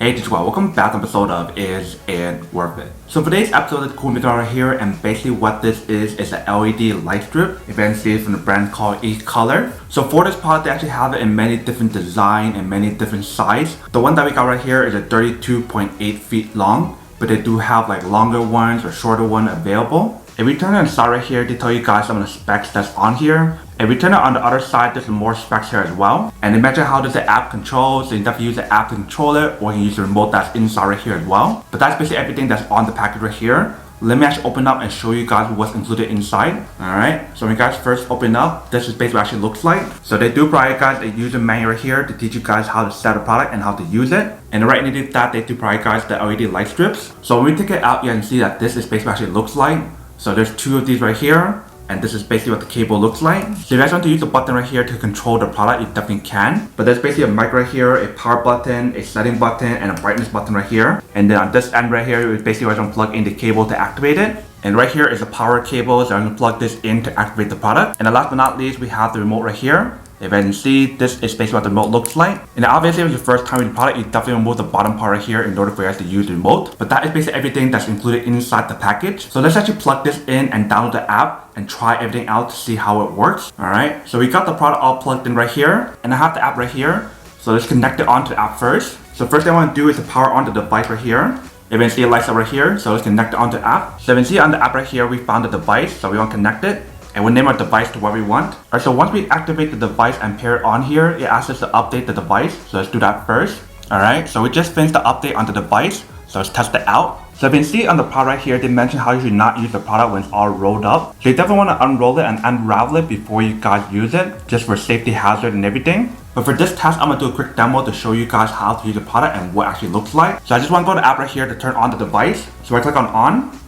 Hey, this is Joakim. Welcome back to an episode of Is It Worth It? So for today's episode, the cool material right here, and basically what this is an LED light strip. If you can see it from the brand called ECOLOR. So for this product, they actually have it in many different design and many different size. The one that we got right here is a 32.8 feet long, but they do have like longer ones or shorter one available. If we turn it inside right here, they tell you guys some of the specs that's on here. If we turn it on the other side, there's more specs here as well. And they mention how does the app control, so you can definitely use the app to control it, or you can use the remote that's inside right here as well. But that's basically everything that's on the package right here. Let me actually open up and show you guys what's included inside. Alright, so when you guys first open up, this is basically what it actually looks like. So they do provide guys a user manual right here to teach you guys how to set a product and how to use it. And right underneath that, they do provide guys the LED light strips. So when we take it out, you can see that this is basically what it actually looks like. So there's two of these right here, and this is basically what the cable looks like. So if you guys want to use the button right here to control the product, you definitely can. But there's basically a mic right here, a power button, a setting button, and a brightness button right here. And then on this end right here, is basically where I'm going to plug in the cable to activate it. And right here is a power cable, so I'm going to plug this in to activate the product. And then last but not least, we have the remote right here. If you can see, this is basically what the remote looks like. And obviously, if it's your first time with the product, you definitely remove the bottom part right here in order for you guys to use the remote. But that is basically everything that's included inside the package. So let's actually plug this in and download the app and try everything out to see how it works. Alright, so we got the product all plugged in right here. And I have the app right here. So let's connect it onto the app first. So first thing I want to do is to power on the device right here. If you can see it lights up right here, so let's connect it onto the app. So you can see on the app right here, we found the device, so we want to connect it. And we'll name our device to what we want. Alright, so once we activate the device and pair it on here, it asks us to update the device. So let's do that first. Alright, so we just finished the update on the device. So let's test it out. So you can see on the product right here, they mention how you should not use the product when it's all rolled up. So you definitely want to unroll it and unravel it before you guys use it, just for safety hazard and everything. But for this test, I'm going to do a quick demo to show you guys how to use the product and what it actually looks like. So I just want to go to the app right here to turn on the device. So I click on,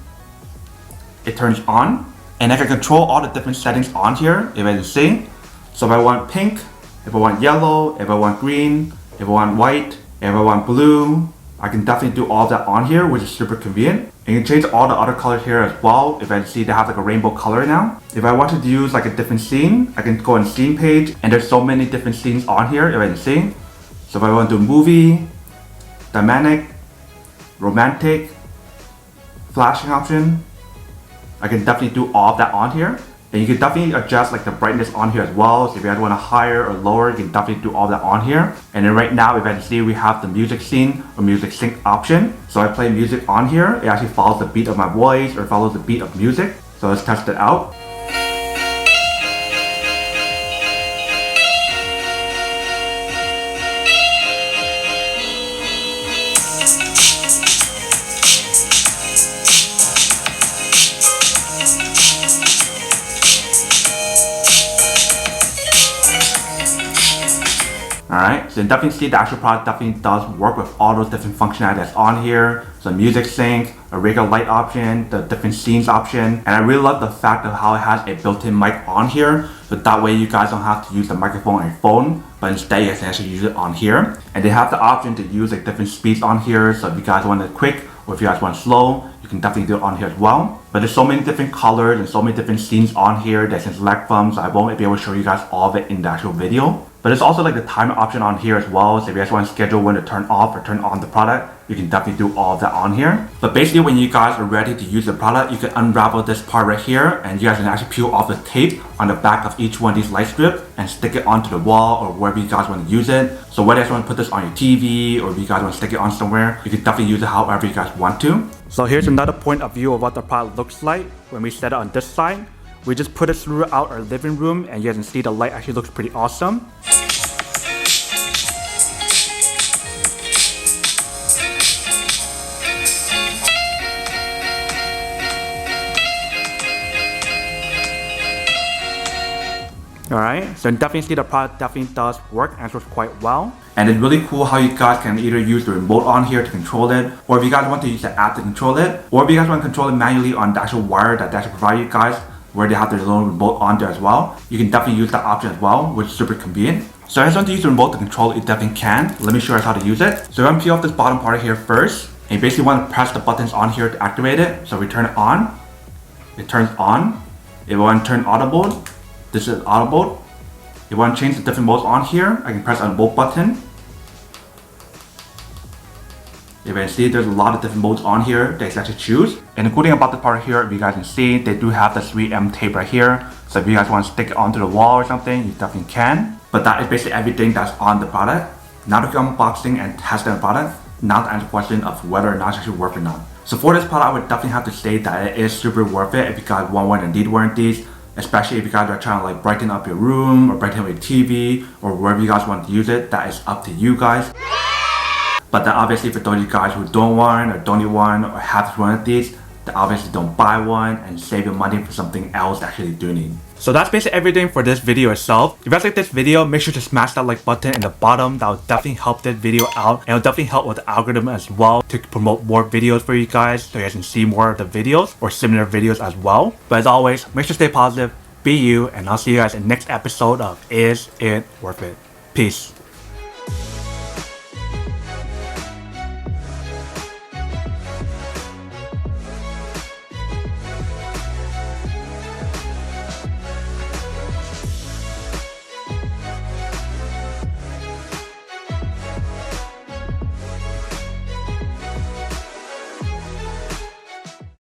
it turns on. And I can control all the different settings on here, if I can see. So if I want pink, if I want yellow, if I want green, if I want white, if I want blue, I can definitely do all that on here, which is super convenient. And you can change all the other colors here as well. If I can see, they have like a rainbow color now. If I wanted to use like a different scene, I can go on scene page, and there's so many different scenes on here, if I can see. So if I want to do movie, dynamic, romantic, flashing option, I can definitely do all of that on here. And you can definitely adjust like the brightness on here as well. So if you guys want to higher or lower, you can definitely do all that on here. And then right now, if you can see, we have the music scene or music sync option. So I play music on here. It actually follows the beat of my voice or follows the beat of music. So let's test it out. Alright, so you definitely see the actual product definitely does work with all those different functionality that's on here. So music sync, a regular light option, the different scenes option. And I really love the fact of how it has a built-in mic on here. So that way you guys don't have to use the microphone on your phone, but instead you can actually use it on here. And they have the option to use like different speeds on here. So if you guys want it quick or if you guys want slow, you can definitely do it on here as well. But there's so many different colors and so many different scenes on here that you can select from. So I won't be able to show you guys all of it in the actual video. But there's also like the timer option on here as well. So if you guys want to schedule when to turn off or turn on the product, you can definitely do all of that on here. But basically when you guys are ready to use the product, you can unravel this part right here and you guys can actually peel off the tape on the back of each one of these light strips and stick it onto the wall or wherever you guys want to use it. So whether you guys want to put this on your TV or if you guys want to stick it on somewhere, you can definitely use it however you guys want to. So here's another point of view of what the product looks like when we set it on this side. We just put it throughout our living room and you guys can see the light actually looks pretty awesome. Alright, so definitely see the product definitely does work and works quite well. And it's really cool how you guys can either use the remote on here to control it, or if you guys want to use the app to control it, or if you guys want to control it manually on the actual wire that they actually provide you guys, where they have their own remote on there as well. You can definitely use that option as well, which is super convenient. So if you guys want to use the remote to control it, you definitely can. Let me show you guys how to use it. So we're going to peel off this bottom part here first. And you basically want to press the buttons on here to activate it. So we turn it on. It turns on. If you want to turn audible, this is audible. If you want to change the different modes on here, I can press on both button. You can see there's a lot of different modes on here that you can actually choose. And the cool thing about this part here, if you guys can see, they do have the 3M tape right here. So if you guys want to stick it onto the wall or something, you definitely can. But that is basically everything that's on the product. Now that you're unboxing and testing the product, now to answer the question of whether or not it's actually worth it or not. So for this product, I would definitely have to say that it is super worth it if you guys want one and need one of these. Especially if you guys are trying to like brighten up your room or brighten up your TV or wherever you guys want to use it, that is up to you guys. But then obviously for those of you guys who don't want or don't need one or have one of these, then obviously don't buy one and save your money for something else that you actually do need. So that's basically everything for this video itself. If you guys like this video, make sure to smash that like button in the bottom. That will definitely help this video out, and it'll definitely help with the algorithm as well to promote more videos for you guys so you guys can see more of the videos or similar videos as well. But as always, make sure to stay positive, be you, and I'll see you guys in the next episode of Is It Worth It? Peace.